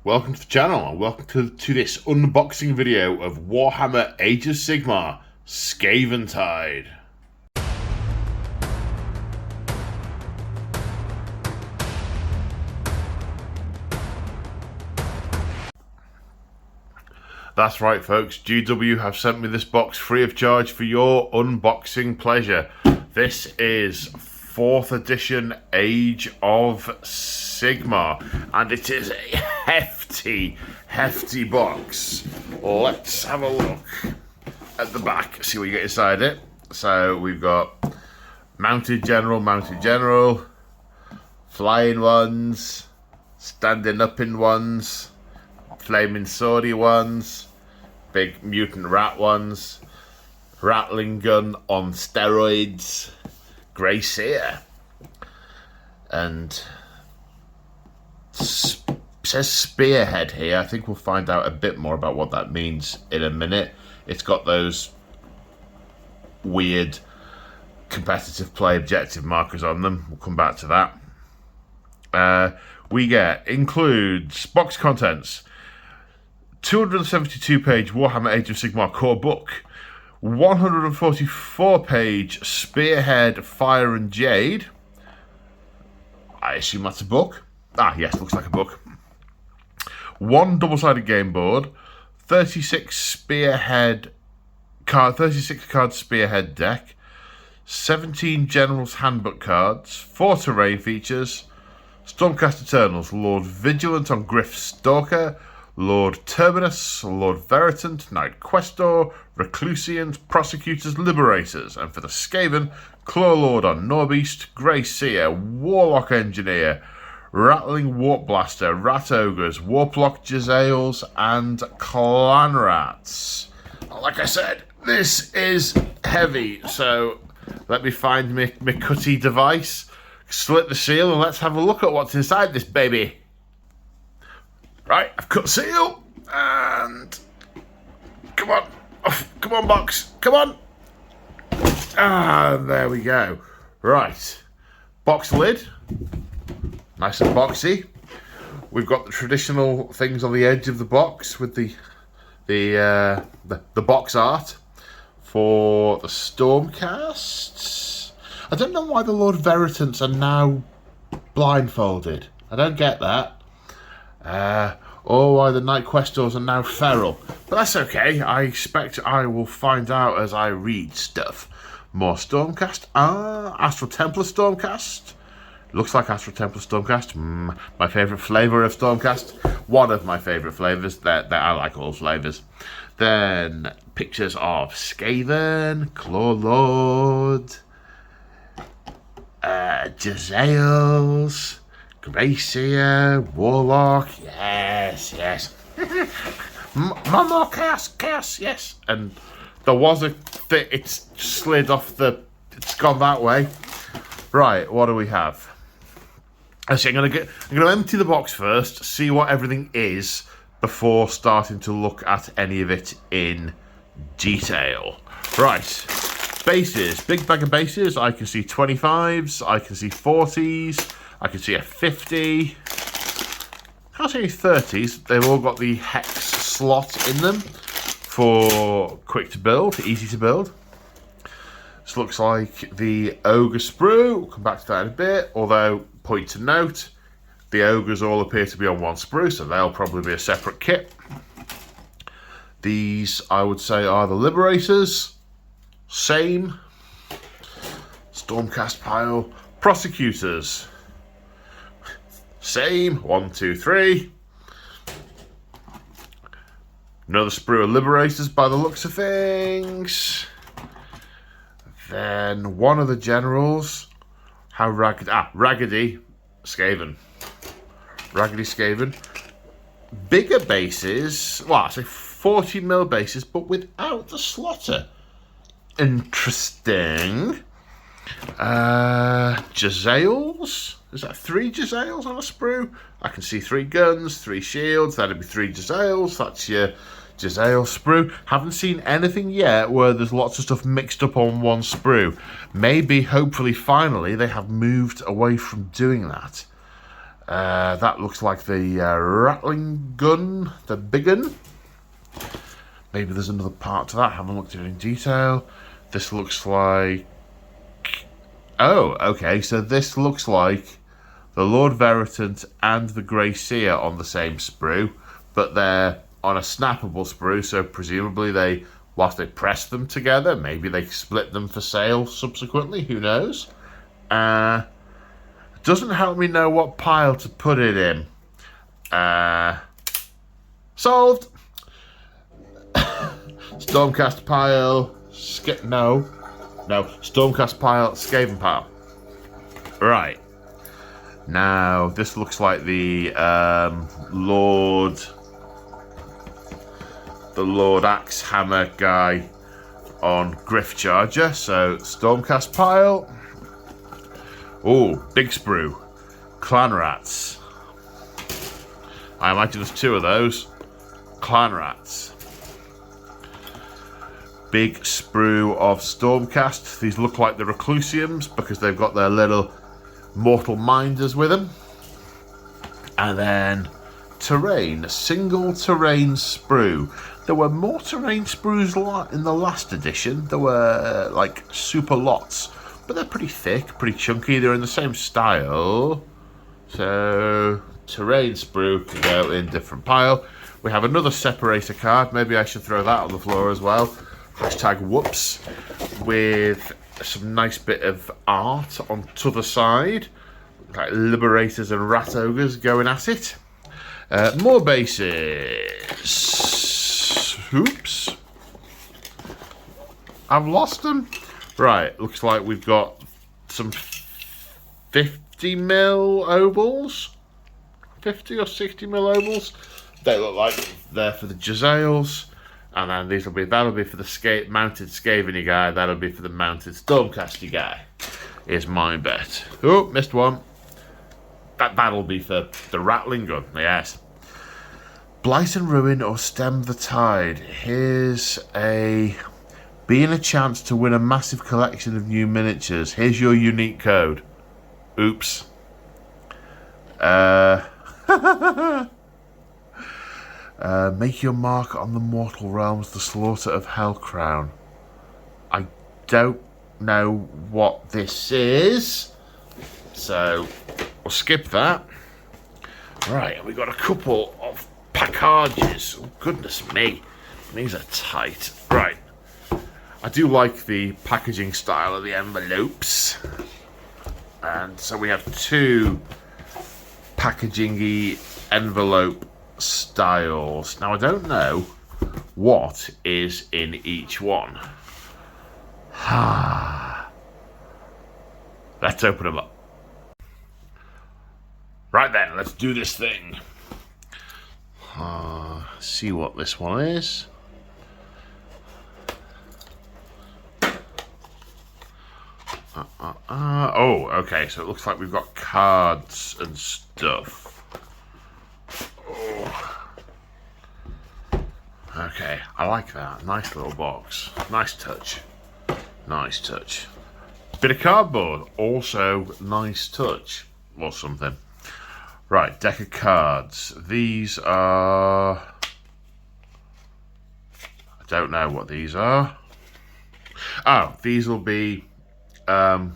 Welcome to the channel and welcome to this unboxing video of Warhammer Age of Sigmar Vermintide. That's right folks, GW have sent me this box free of charge for your unboxing pleasure. This is 4th edition Age of Sigmar, and it is a hefty box. Let's have a look at the back, see what you get inside it. So we've got mounted general, flying ones, standing up in ones, flaming swordy ones, big mutant rat ones, rattling gun on steroids, grey seer, and says spearhead here. I think we'll find out a bit more about what that means in a minute. It's got those weird competitive play objective markers on them. We'll come back to that. Includes box contents, 272 page Warhammer Age of Sigmar core book, 144 page Spearhead Fire and Jade. I assume that's a book. Ah, yes, looks like a book. 1 double-sided game board, 36 card Spearhead deck, 17 General's Handbook cards, 4 terrain features, Stormcast Eternals, Lord Vigilant on Griff Stalker, Lord Terminus, Lord Veritant, Knight Questor, Reclusians, Prosecutors, Liberators, and for the Skaven, Claw Lord on Norbeast, Grey Seer, Warlock Engineer, Rattling Warp Blaster, Rat Ogres, Warplock Jazals, and Clan Rats. Like I said, this is heavy, so let me find my cutty device, slit the seal, and let's have a look at what's inside this baby. Right, I've cut seal, and come on, come on box, come on. Ah, there we go. Right, box lid, nice and boxy. We've got the traditional things on the edge of the box with the box art for the Stormcast. I don't know why the Lord Veritants are now blindfolded. I don't get that. Or why the Knight Questors are now feral. But that's okay. I expect I will find out as I read stuff. More Stormcast. Astral Templar Stormcast. Looks like Astral Templar Stormcast. My favourite flavour of Stormcast. One of my favourite flavours. That I like all flavours. Then pictures of Skaven, Claw Lord, Jazals, Grey Seer, Warlock, yes. More chaos, yes. And there was it's slid off it's gone that way. Right, what do we have? Actually, I'm gonna empty the box first, see what everything is before starting to look at any of it in detail. Right, bases, big bag of bases. I can see 25s, I can see 40s. I can see a 50. Can't see any 30s. They've all got the hex slot in them for quick to build, easy to build. This looks like the ogre sprue. We'll come back to that in a bit. Although, point to note, the ogres all appear to be on one sprue, so they'll probably be a separate kit. These, I would say, are the Liberators. Same. Stormcast pile. Prosecutors. Same, 1, 2, 3. Another sprue of Liberators by the looks of things. Then one of the generals. How ragged? Raggedy Skaven. Raggedy Skaven. Bigger bases. Well, I say 40mm bases, but without the slotter. Interesting. Jazals. Is that 3 Jazals on a sprue? I can see 3 guns, 3 shields. That'd be 3 Jazals. That's your Jazal sprue. Haven't seen anything yet where there's lots of stuff mixed up on one sprue. Maybe, hopefully, finally, they have moved away from doing that. That looks like the rattling gun, the big one. Maybe there's another part to that. Haven't looked at it in detail. This looks like... Oh, okay. So this looks like the Lord Veritant and the Grey Seer on the same sprue, but they're on a snappable sprue, so presumably they, whilst they press them together, maybe they split them for sale subsequently, who knows? Doesn't help me know what pile to put it in. Solved! Stormcast pile, Stormcast pile, Skaven pile. Right. Now, this looks like the Lord Axe Hammer guy on Griff Charger. So, Stormcast pile. Oh, big sprue. Clan Rats. I imagine there's 2 of those. Clan Rats. Big sprue of Stormcast. These look like the Reclusiums because they've got their little mortal minders with them. And then terrain, single terrain sprue. There were more terrain sprues in the last edition. There were like super lots, but they're pretty thick, pretty chunky. They're in the same style. So terrain sprue can go in different pile. We have another separator card. Maybe I should throw that on the floor as well. Hashtag whoops, with some nice bit of art on t'other side, like Liberators and rat ogers going at it. More bases. Oops, I've lost them. Right, looks like we've got some 50mm ovals, 50 or 60mm ovals. They look like they're for the Jazals. And then that'll be for the mounted Skaven guy. That'll be for the mounted Stormcasty guy. Is my bet. Oh, missed one. That'll be for the rattling gun. Yes. Blight and ruin or stem the tide. Here's being a chance to win a massive collection of new miniatures. Here's your unique code. Oops. Make your mark on the mortal realms, the slaughter of Hellcrown. I don't know what this is, so we'll skip that. Right, we got a couple of packages. Oh, goodness me, these are tight. Right, I do like the packaging style of the envelopes, and so we have 2 packaging-y envelope styles. Now I don't know what is in each one. Let's open them up. Right then, let's do this thing. See what this one is. Oh, okay, so it looks like we've got cards and stuff. Okay, I like that. Nice little box. Nice touch. Nice touch. Bit of cardboard. Also nice touch. Or something. Right, deck of cards. These are... I don't know what these are. Oh, these will be for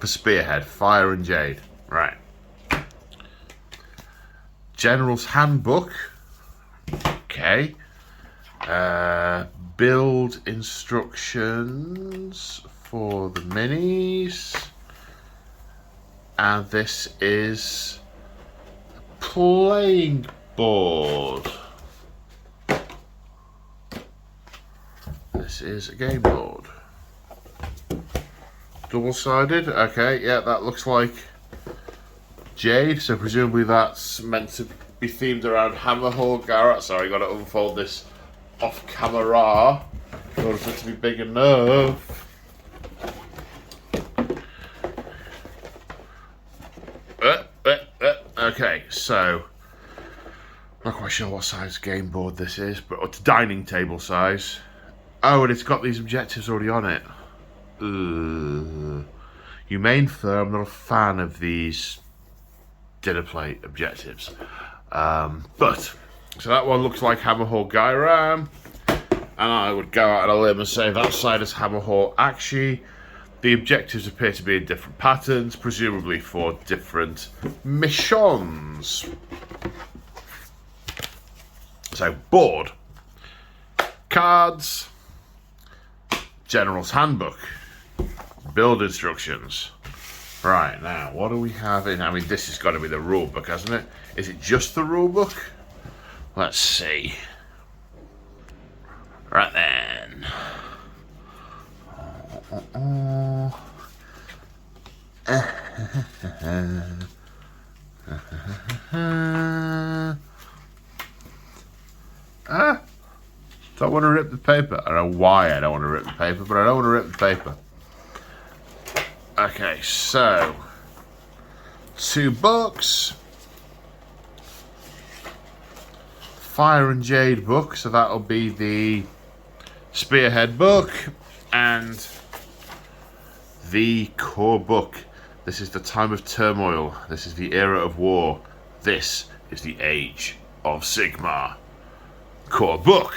Spearhead. Fire and Jade. Right. General's Handbook. Okay. Build instructions for the minis. And this is a playing board. This is a game board. Double-sided. Okay, yeah, that looks like Jade, so presumably that's meant to be themed around Hammerhall Garrett. Sorry, got to unfold this off camera in order for it to be big enough. Okay, so not quite sure what size game board this is, but it's dining table size. Oh, and it's got these objectives already on it. You may infer I'm not a fan of these dinner plate objectives. But so that one looks like Hammerhall Gyram, and I would go out on a limb and say that side is Hammerhall Akshi. The objectives appear to be in different patterns, presumably for different missions. So, board, cards, General's Handbook, build instructions. Right, now, what do we have in? I mean, this has got to be the rule book, hasn't it? Is it just the rule book? Let's see. Right then. Don't want to rip the paper. I don't know why I don't want to rip the paper, but I don't want to rip the paper. Okay, so 2 books. Fire and Jade book, so that'll be the Spearhead book, and the core book. This is the time of turmoil. This is the era of war. This is the age of Sigmar. Core book.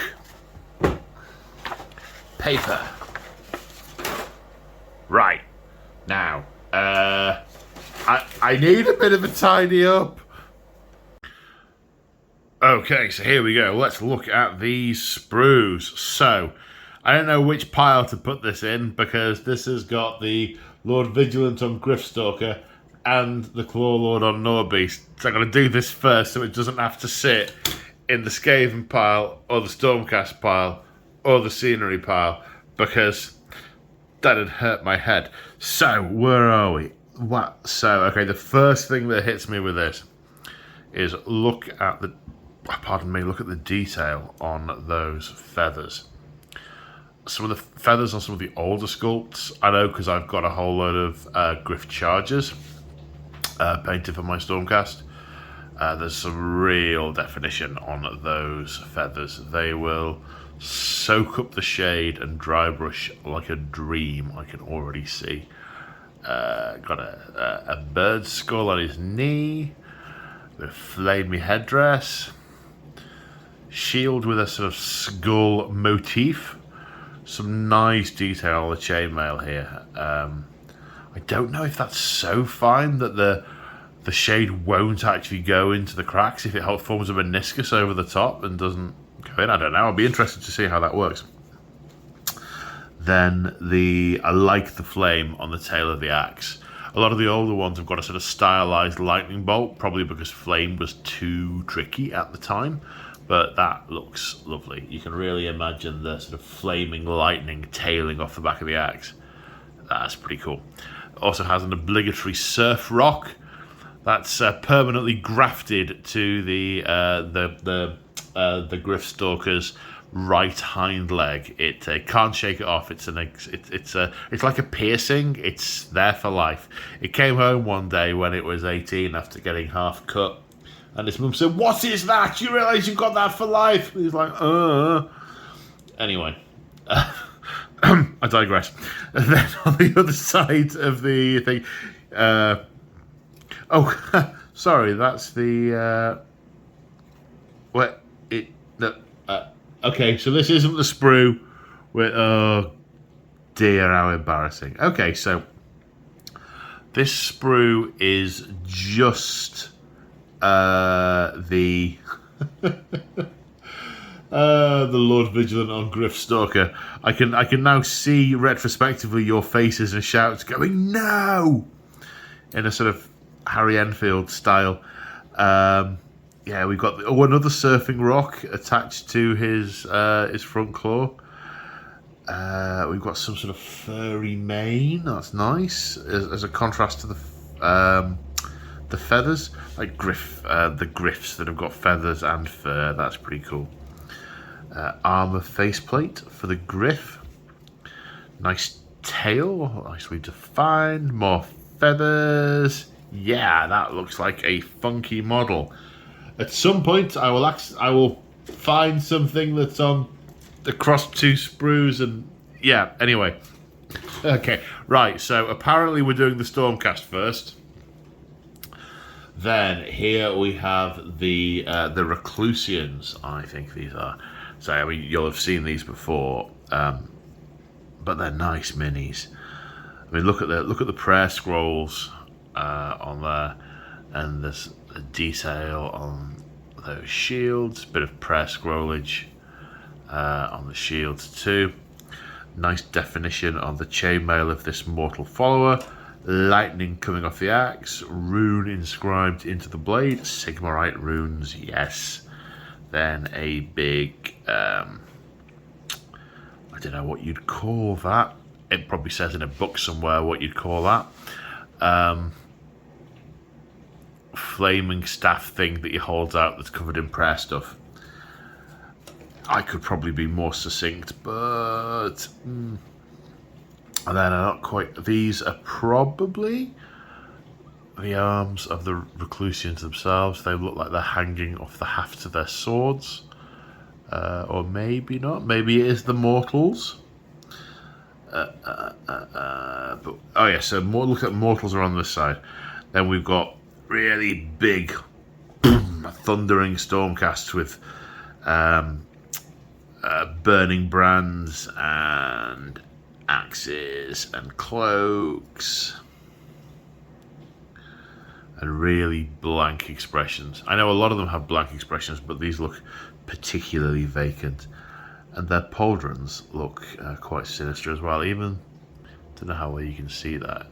Paper. Right. Now, I need a bit of a tidy up. Okay, so here we go. Let's look at these sprues. So, I don't know which pile to put this in, because this has got the Lord Vigilant on Griffstalker and the Claw Lord on Norbeast. So I'm going to do this first so it doesn't have to sit in the Skaven pile or the Stormcast pile or the Scenery pile, because that'd hurt my head. So, where are we? What? So, okay, the first thing that hits me with this is look at the detail on those feathers. Some of the feathers on some of the older sculpts, I know because I've got a whole load of Griff Chargers painted for my Stormcast. There's some real definition on those feathers. They will soak up the shade and dry brush like a dream, I can already see. Got a bird skull on his knee, with a flamey headdress, shield with a sort of skull motif. Some nice detail on the chainmail here. I don't know if that's so fine that the shade won't actually go into the cracks if it forms a meniscus over the top and doesn't go in. I don't know. I'll be interested to see how that works. Then I like the flame on the tail of the axe. A lot of the older ones have got a sort of stylized lightning bolt, probably because flame was too tricky at the time. But that looks lovely. You can really imagine the sort of flaming lightning tailing off the back of the axe. That's pretty cool. It also has an obligatory surf rock that's permanently grafted to the Griffstalker's right hind leg. It can't shake it off. It's like a piercing. It's there for life. It came home one day when it was 18 after getting half cut. And his mum said, "What is that? You realise you've got that for life?" And he's like, Anyway, I digress. And then on the other side of the thing, sorry, that's the, okay, so this isn't the sprue. Oh dear, how embarrassing. Okay, so this sprue is just the Lord Vigilant on Griffstalker. I can now see retrospectively your faces and shouts going "No!" in a sort of Harry Enfield style. Yeah, we've got another surfing rock attached to his front claw. We've got some sort of furry mane. That's nice as a contrast to the feathers, like the griffs that have got feathers and fur. That's pretty cool. Armor faceplate for the griff. Nice tail, nicely defined. More feathers. Yeah, that looks like a funky model. At some point, I will find something that's on across 2 sprues, and yeah. Anyway, okay, right. So apparently we're doing the Stormcast first. Then here we have the Reclusians, I think these are. So I mean, you'll have seen these before, but they're nice minis. I mean, look at the prayer scrolls on there, and there's a detail on those shields. Bit of prayer scrollage on the shields too. Nice definition on the chainmail of this mortal follower. Lightning coming off the axe. Rune inscribed into the blade. Sigmarite runes, yes. Then a big, I don't know what you'd call that. It probably says in a book somewhere what you'd call that. Flaming staff thing that he holds out that's covered in prayer stuff. I could probably be more succinct, but and then I'm not quite. These are probably the arms of the Reclusians themselves. They look like they're hanging off the hafts of their swords, or maybe not. Maybe it is the mortals. But, oh yeah. So look at mortals are on this side. Then we've got really big, thundering stormcasts with. Burning brands and axes and cloaks and really blank expressions. I know a lot of them have blank expressions, but these look particularly vacant, and their pauldrons look quite sinister as well. Even, don't know how well you can see that.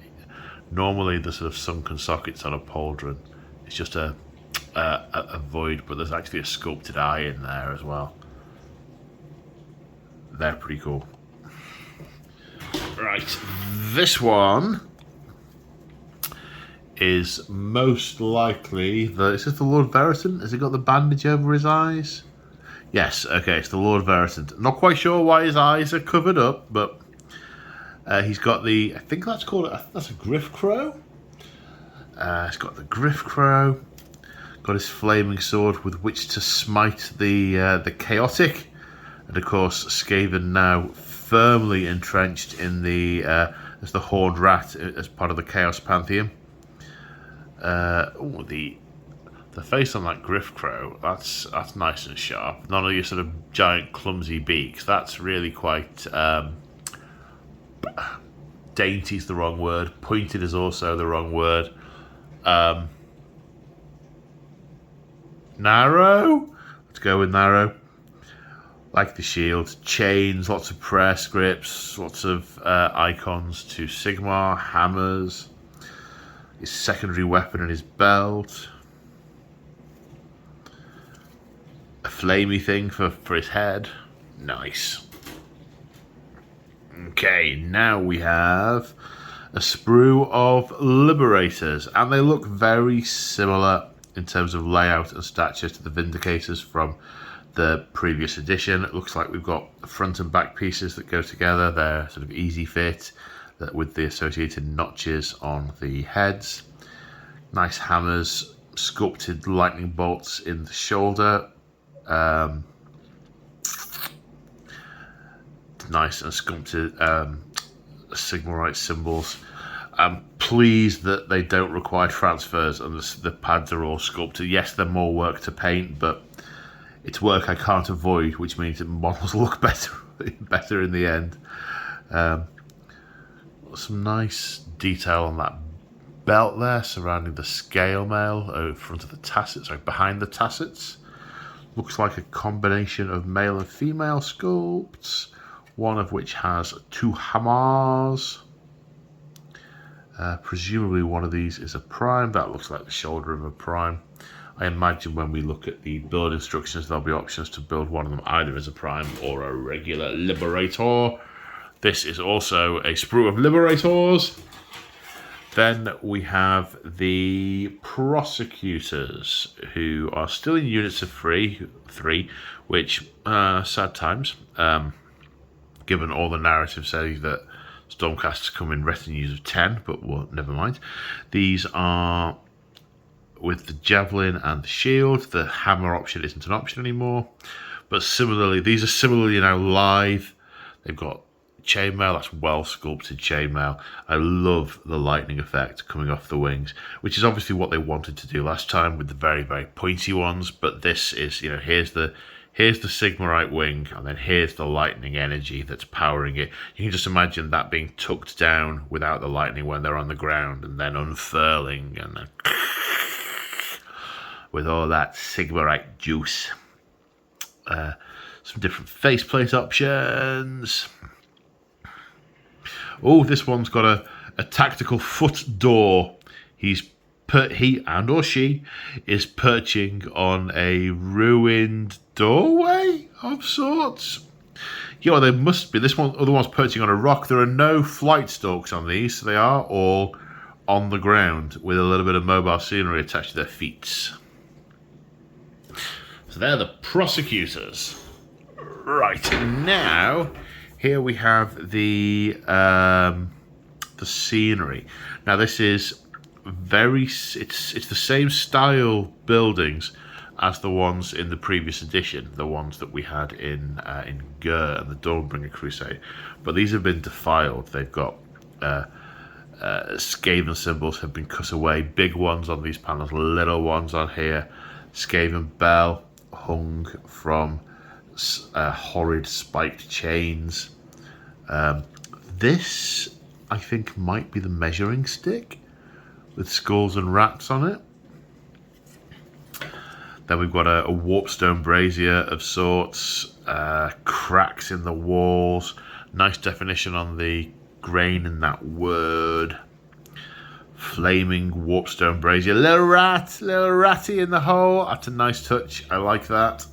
Normally the sort of sunken sockets on a pauldron, it's just a void, but there's actually a sculpted eye in there as well. They're pretty cool. Right, this one is most likely is this the Lord Veritant? Has he got the bandage over his eyes? Yes, okay, it's the Lord Veritant. Not quite sure why his eyes are covered up, but he's got the, I think that's a Griff Crow. He's got the Griff Crow. Got his flaming sword with which to smite the chaotic. And of course, Skaven now firmly entrenched in as the Horned Rat as part of the Chaos Pantheon. The face on that Griff Crow, that's nice and sharp. None of your sort of giant clumsy beaks. That's really quite dainty's the wrong word. Pointed is also the wrong word. Narrow. Let's go with narrow. Like the shield, chains, lots of prayer scripts, lots of icons to Sigmar, hammers, his secondary weapon in his belt, a flamey thing for his head. Nice. Okay, now we have a sprue of Liberators, and they look very similar in terms of layout and stature to the Vindicators from the previous edition. It looks like we've got front and back pieces that go together. They're sort of easy fit with the associated notches on the heads. Nice hammers, sculpted lightning bolts in the shoulder. Nice and sculpted Sigmarite symbols. I'm pleased that they don't require transfers and the pads are all sculpted. Yes, they're more work to paint, but it's work I can't avoid, which means that models look better in the end. Some nice detail on that belt there surrounding the scale mail in front of the tassets, behind the tassets. Looks like a combination of male and female sculpts, one of which has 2 hammers. Presumably one of these is a prime. That looks like the shoulder of a prime. I imagine when we look at the build instructions, there'll be options to build one of them either as a prime or a regular Liberator. This is also a sprue of Liberators. Then we have the Prosecutors, who are still in units of 3, which, sad times, given all the narrative saying that Stormcasts come in retinues of 10, but well, never mind. These are with the javelin and the shield. The hammer option isn't an option anymore. But similarly, these are similarly now live. They've got chainmail. That's well sculpted chainmail. I love the lightning effect coming off the wings, which is obviously what they wanted to do last time with the very, very pointy ones. But this is, here's the Sigmarite wing, and then here's the lightning energy that's powering it. You can just imagine that being tucked down without the lightning when they're on the ground, and then unfurling, and then with all that Sigmarite juice. Some different faceplate options. Oh, this one's got a tactical foot door. He and or she is perching on a ruined doorway of sorts. There must be. Other one's perching on a rock. There are no flight stalks on these, so they are all on the ground with a little bit of mobile scenery attached to their feet. So they're the Prosecutors. Right, now here we have the scenery. Now this is it's the same style buildings as the ones in the previous edition, the ones that we had in Gur and the Dawnbringer Crusade, but these have been defiled. They've got Skaven symbols have been cut away, big ones on these panels, little ones on here. Skaven bell hung from horrid spiked chains. This, I think, might be the measuring stick with skulls and rats on it. Then we've got a warpstone brazier of sorts, cracks in the walls, nice definition on the grain in that word. Flaming warpstone brazier, little ratty in the hole. That's a nice touch. I like that.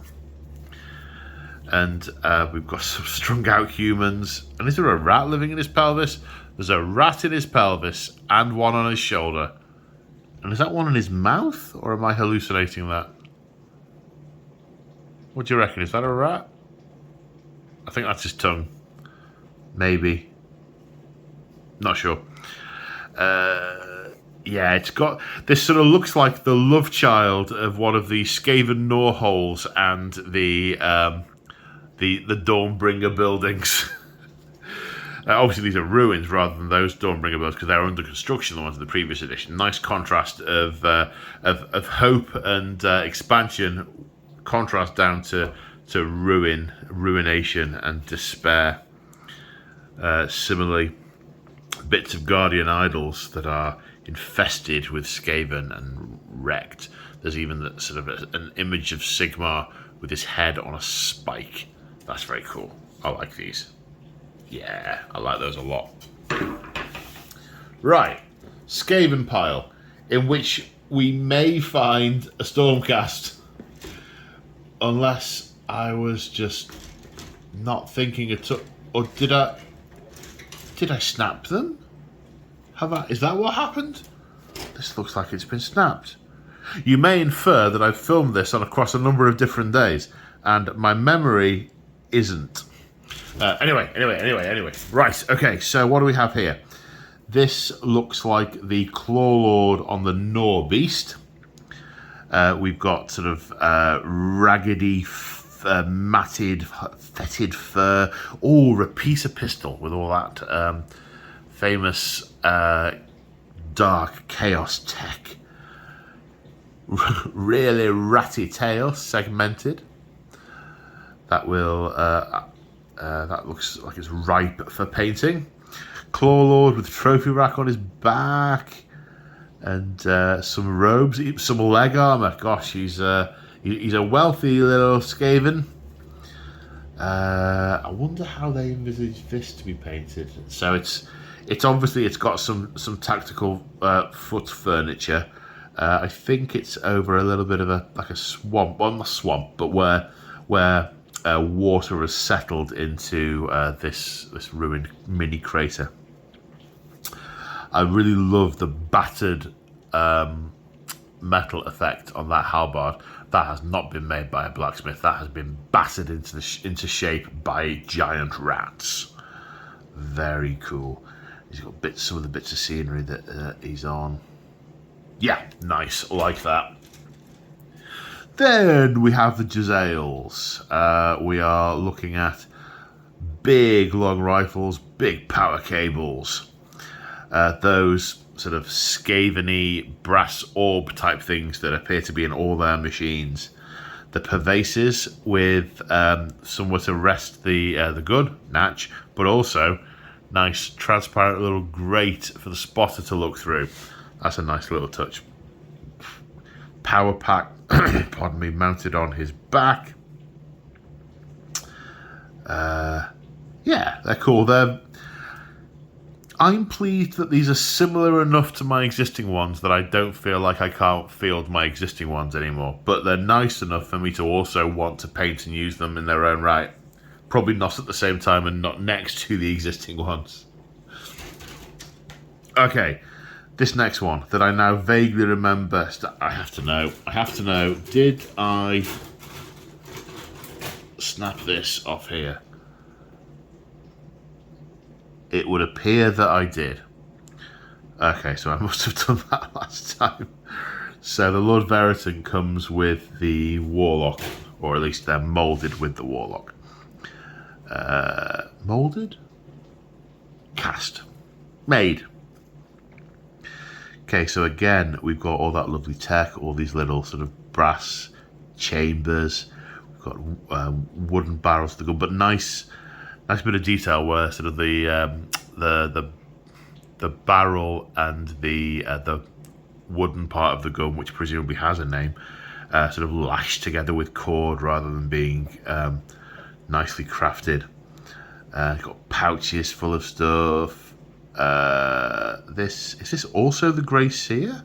And we've got some strung out humans. And is there a rat living in his pelvis? There's a rat in his pelvis and one on his shoulder. And is that one in his mouth? Or am I hallucinating that? What do you reckon? Is that a rat? I think that's his tongue. Maybe. Not sure. Yeah, it's got... This sort of looks like the love child of one of the Skaven Norholes and the Dawnbringer buildings. Obviously, these are ruins rather than those Dawnbringer buildings because they're under construction, the ones in the previous edition. Nice contrast of hope and expansion, contrast down to ruination and despair. Similarly, bits of Guardian idols that are infested with Skaven and wrecked. There's even an image of Sigmar with his head on a spike. That's very cool. I like these. Yeah, I like those a lot. Right, Skaven pile, in which we may find a Stormcast, unless I was just not thinking at all. Or did I snap them? Is that what happened? This looks like it's been snapped. You may infer that I've filmed this across a number of different days, and my memory isn't. Anyway. Right, okay, so what do we have here? This looks like the Clawlord on the Nor Beast. We've got sort of raggedy, matted, fetid fur. Oh, Rapisa pistol with all that famous dark chaos tech. Really ratty tail, segmented. That will that looks like it's ripe for painting. Clawlord with a trophy rack on his back and some robes, some leg armor. Gosh, he's a wealthy little Skaven. I wonder how they envisage this to be painted. So it's obviously got some tactical foot furniture. I think it's over a little bit of a swamp, well, not a swamp, but where water has settled into this ruined mini crater. I really love the battered metal effect on that halberd. That has not been made by a blacksmith. That has been battered into shape by giant rats. Very cool. He's got some of the bits of scenery that he's on. Yeah, nice. Like that. Then we have the Jazals. We are looking at big long rifles, big power cables. Those sort of scaveny brass orb type things that appear to be in all their machines. The pervases with somewhere to rest the gun, natch, but also nice transparent little grate for the spotter to look through. That's a nice little touch. Power pack, pardon me, mounted on his back. Yeah, they're cool. I'm pleased that these are similar enough to my existing ones that I don't feel like I can't field my existing ones anymore. But they're nice enough for me to also want to paint and use them in their own right. Probably not at the same time and not next to the existing ones. Okay, this next one that I now vaguely remember. I have to know. Did I snap this off here? It would appear that I did. Okay, so I must have done that last time. So the Lord Veritan comes with the Warlock, or at least they're moulded with the Warlock. Moulded? Cast. Made. Okay, so again, we've got all that lovely tech, all these little sort of brass chambers. We've got wooden barrels to the gun, but nice bit of detail where sort of the barrel and the wooden part of the gun, which presumably has a name, sort of lashed together with cord rather than being nicely crafted. Got pouches full of stuff. Is this also the Grey Seer?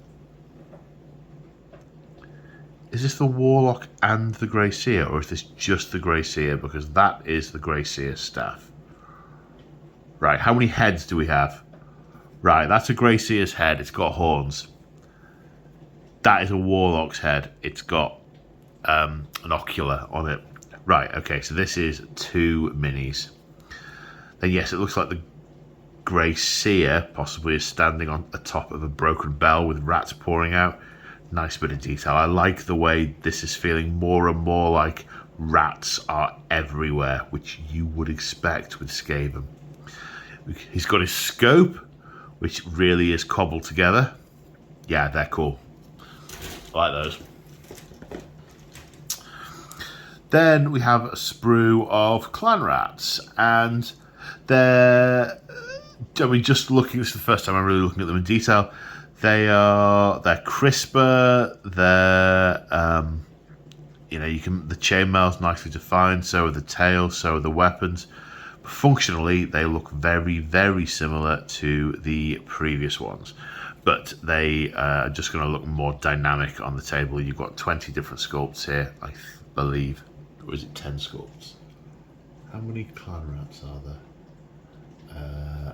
Is this the Warlock and the Grey Seer, or is this just the Grey Seer? Because that is the Grey Seer staff. Right, how many heads do we have? Right, that's a Grey Seer's head. It's got horns. That is a Warlock's head. It's got an ocular on it. Right, okay, so this is 2 minis. Then yes, it looks like the Grey Seer possibly is standing on the top of a broken bell with rats pouring out. Nice bit of detail. I like the way this is feeling more and more like rats are everywhere, which you would expect with Skaven. He's got his scope, which really is cobbled together. Yeah, they're cool. I like those. Then we have a sprue of clan rats, and they're, I mean, just looking, this is the first time I'm really looking at them in detail. They're crisper. They're the chainmail's nicely defined. So are the tails. So are the weapons. Functionally, they look very, very similar to the previous ones, but they are just going to look more dynamic on the table. You've got 20 different sculpts here, I believe, or is it 10 sculpts? How many clan rats are there?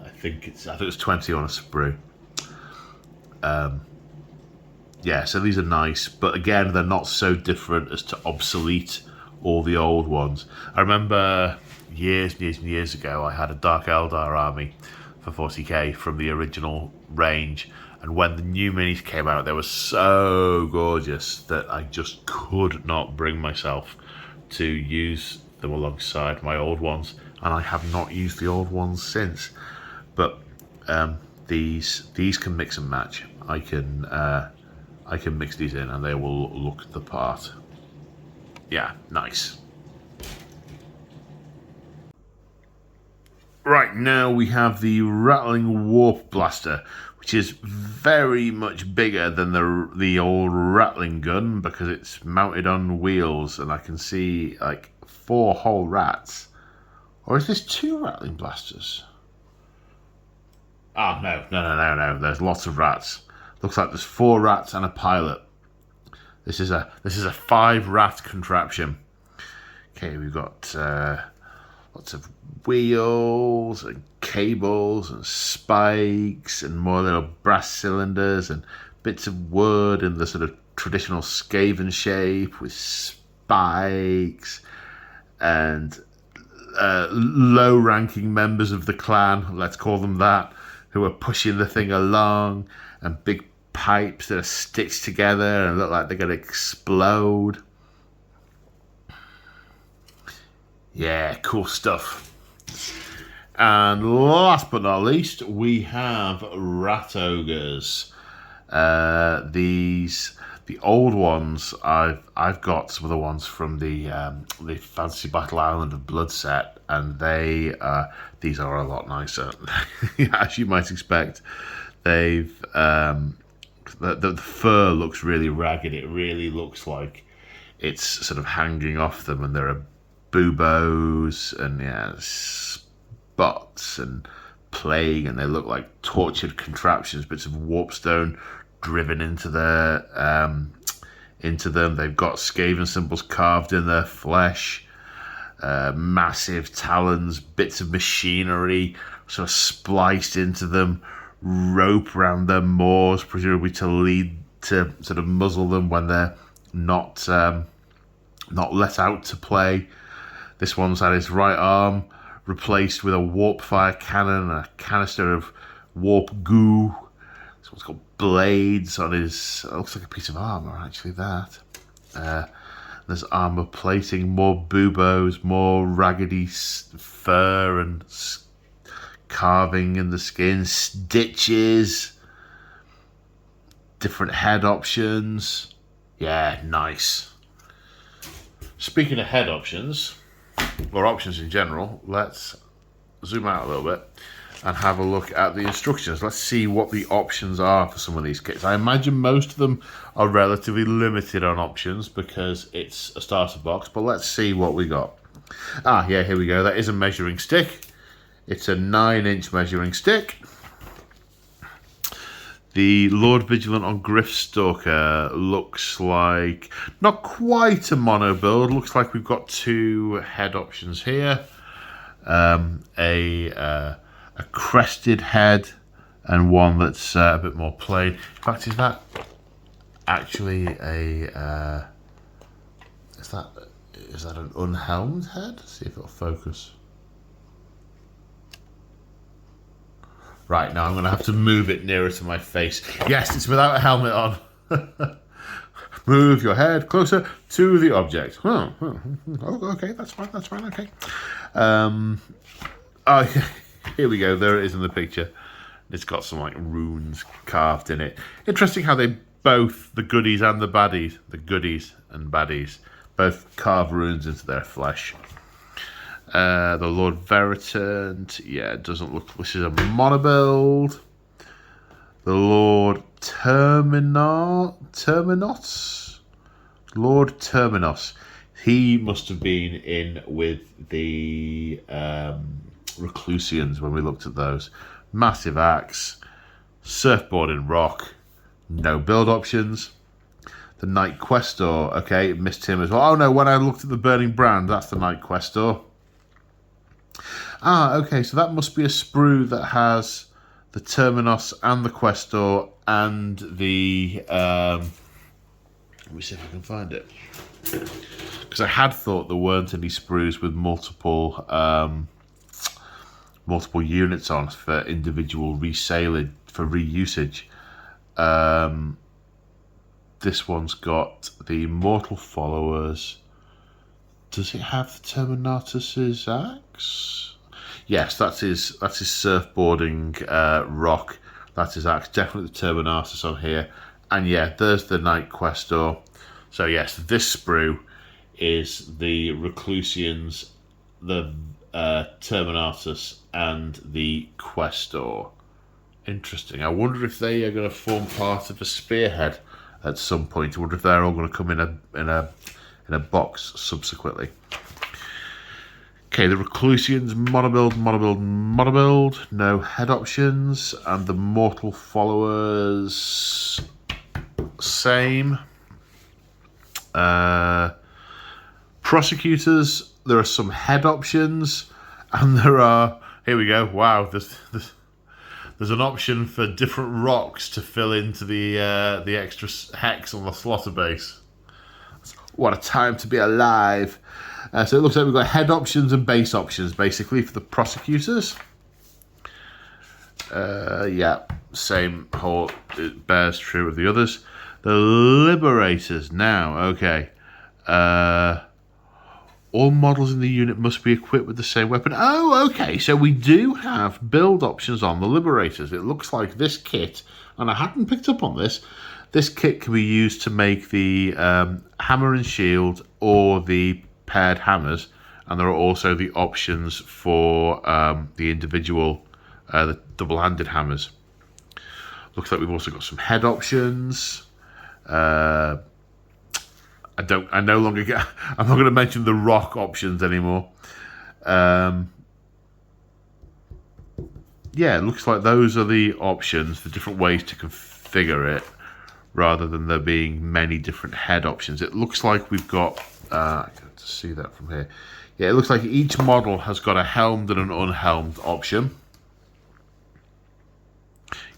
I think it's 20 on a sprue. Yeah, so these are nice, but again, they're not so different as to obsolete all the old ones. I remember years and years ago, I had a Dark Eldar army for 40k from the original range, and when the new minis came out, they were so gorgeous that I just could not bring myself to use them alongside my old ones, and I have not used the old ones since. But these can mix and match. I can mix these in and they will look the part. Yeah, nice. Right, now we have the Rattling Warp Blaster, which is very much bigger than the old Rattling gun because it's mounted on wheels, and I can see like 4 whole rats. Or is this 2 Rattling Blasters? Oh, no. There's lots of rats. Looks like there's 4 rats and a pilot. This is a 5 rat contraption. Okay, we've got lots of wheels and cables and spikes and more little brass cylinders and bits of wood in the sort of traditional Skaven shape with spikes and low-ranking members of the clan, let's call them that, who are pushing the thing along, and big pipes that are stitched together and look like they're going to explode. Yeah, cool stuff. And last but not least, we have rat ogres. The old ones, I've got some of the ones from the Fantasy Battle Island of Blood set, and these are a lot nicer, as you might expect. They've the fur looks really ragged. It really looks like it's sort of hanging off them, and there are buboes and spots and plague, and they look like tortured contraptions, bits of warpstone driven into them. They've got Skaven symbols carved in their flesh, massive talons, bits of machinery sort of spliced into them, rope around their maws, presumably to sort of muzzle them when they're not let out to play. This one's had his right arm replaced with a warp fire cannon and a canister of warp goo. This one's got blades on his, it looks like a piece of armor actually, that. There's armor plating, more buboes, more raggedy fur and carving in the skin, stitches, different head options. Yeah, nice. Speaking of head options, or options in general, let's zoom out a little bit and have a look at the instructions. Let's see what the options are for some of these kits. I imagine most of them are relatively limited on options because it's a starter box, but let's see what we got. Yeah, here we go. That is a measuring stick. It's a 9-inch measuring stick. The Lord Vigilant on Gryffstalker looks like not quite a mono build. Looks like we've got two head options here. A crested head and one that's a bit more plain. In fact, is that actually a is that an unhelmed head? Let's see if it'll focus. Right, now I'm going to have to move it nearer to my face. Yes, it's without a helmet on. Move your head closer to the object. Oh, okay, that's fine, okay. Here we go, there it is in the picture. It's got some like runes carved in it. Interesting how they both, the goodies and the baddies, both carve runes into their flesh. The Lord Veritant, yeah, it doesn't look, this is a mono build. The Lord Terminos, he must have been in with the Reclusians when we looked at those. Massive axe, surfboard in rock, no build options. The Knight Questor, okay, missed him as well. Oh no, when I looked at the Burning Brand, that's the Knight Questor. Okay, so that must be a sprue that has the Terminos and the Questor and the... let me see if I can find it. Because I had thought there weren't any sprues with multiple units on for individual resaling, for reusage. This one's got the Mortal Followers. Does it have the Terminatus's axe? Yes, that's his surfboarding rock. That's his axe. Definitely the Terminatus on here. And yeah, there's the Knight Questor. So yes, this sprue is the Reclusians, the Terminatus, and the Questor. Interesting. I wonder if they are going to form part of a spearhead at some point. I wonder if they're all going to come in a box subsequently. Okay, the Reclusians, mono build, no head options, and the Mortal Followers, same. Prosecutors, there are some head options, and there are, here we go, wow, there's an option for different rocks to fill into the extra hex on the slaughter base. What a time to be alive. So it looks like we've got head options and base options, basically, for the Prosecutors. Yeah, same whole, it bears true with the others. The Liberators now, okay. All models in the unit must be equipped with the same weapon. Oh, okay. So we do have build options on the Liberators. It looks like this kit, and I hadn't picked up on this, this kit can be used to make the hammer and shield or the paired hammers. And there are also the options for the individual, the double-handed hammers. Looks like we've also got some head options. I'm not going to mention the rock options anymore. Yeah, it looks like those are the options, the different ways to configure it, rather than there being many different head options. It looks like we've got, I can see that from here. Yeah, it looks like each model has got a helmed and an unhelmed option.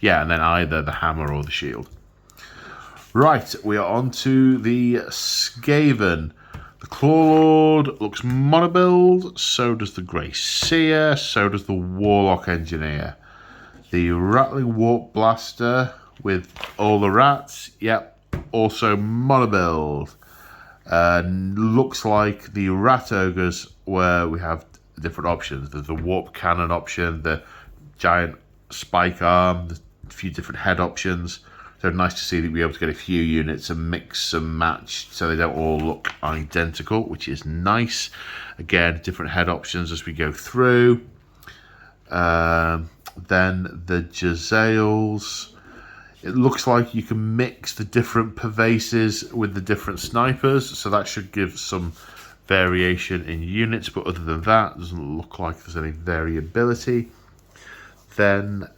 Yeah, and then either the hammer or the shield. Right, we are on to the Skaven. The Clawlord looks monobuild, so does the Grey Seer, so does the Warlock Engineer. The Rattling Warp Blaster with all the rats, yep, also monobuild. Looks like the Rat Ogres, where we have different options. There's the Warp Cannon option, the Giant Spike Arm, a few different head options. So nice to see that we'll be able to get a few units and mix and match so they don't all look identical, which is nice. Again, different head options as we go through. Then the Jazals. It looks like you can mix the different pervases with the different snipers, so that should give some variation in units, but other than that, it doesn't look like there's any variability. Then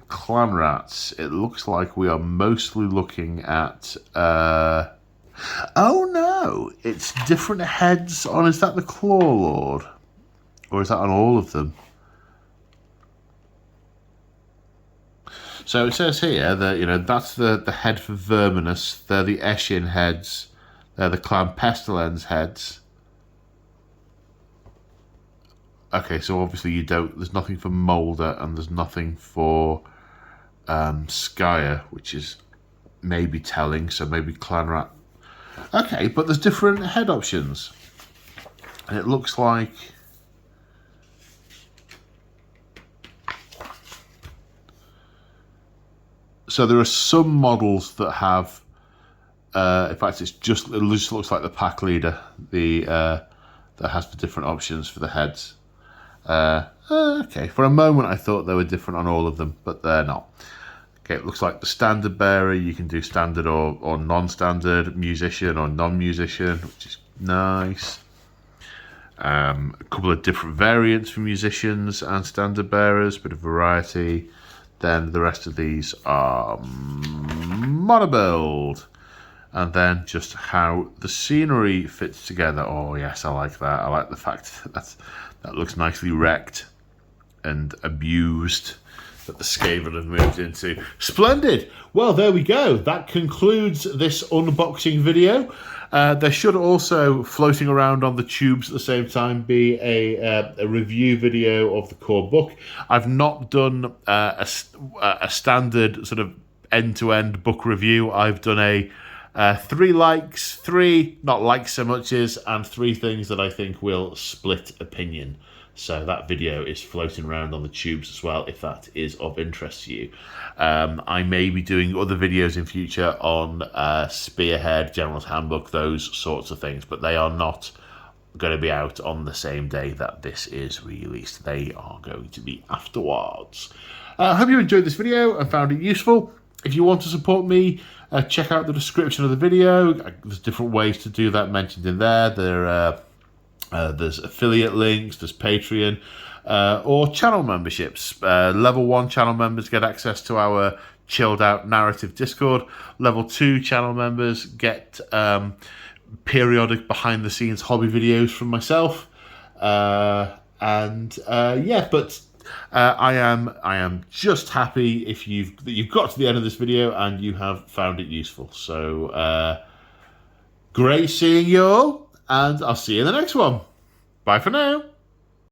clan rats. It looks like we are mostly looking at oh no, it's different heads on, is that the Clawlord? Or is that on all of them? So it says here that, you know, that's the head for Verminus, they're the Eshin heads, they're the Clan Pestilence heads. Okay, so obviously there's nothing for Moulder and there's nothing for Skyer, which is maybe telling, so maybe Clan Rat. Okay, but there's different head options. And it looks like so there are some models that have in fact it just looks like the pack leader, that has the different options for the heads. Okay, for a moment I thought they were different on all of them, but they're not. Okay, it looks like the standard bearer, you can do standard or non-standard, musician or non-musician, which is nice. A couple of different variants for musicians and standard bearers, bit of variety. Then the rest of these are monobuild. And then just how the scenery fits together. Oh yes, I like that. I like the fact that that looks nicely wrecked and abused that the Skaven have moved into. Splendid! Well, there we go. That concludes this unboxing video. There should also, floating around on the tubes at the same time, be a review video of the core book. I've not done a standard sort of end-to-end book review. I've done a 3 likes, 3 not likes so much as, and 3 things that I think will split opinion. So that video is floating around on the tubes as well, if that is of interest to you. I may be doing other videos in future on Spearhead, General's Handbook, those sorts of things, but they are not going to be out on the same day that this is released. They are going to be afterwards. I hope you enjoyed this video and found it useful. If you want to support me, check out the description of the video. There's different ways to do that mentioned in there. There's affiliate links, there's Patreon, or channel memberships. Level 1 channel members get access to our chilled out narrative Discord. Level 2 channel members get periodic behind the scenes hobby videos from myself. Yeah, but I am just happy if you've got to the end of this video and you have found it useful. So great seeing you all, and I'll see you in the next one. Bye for now.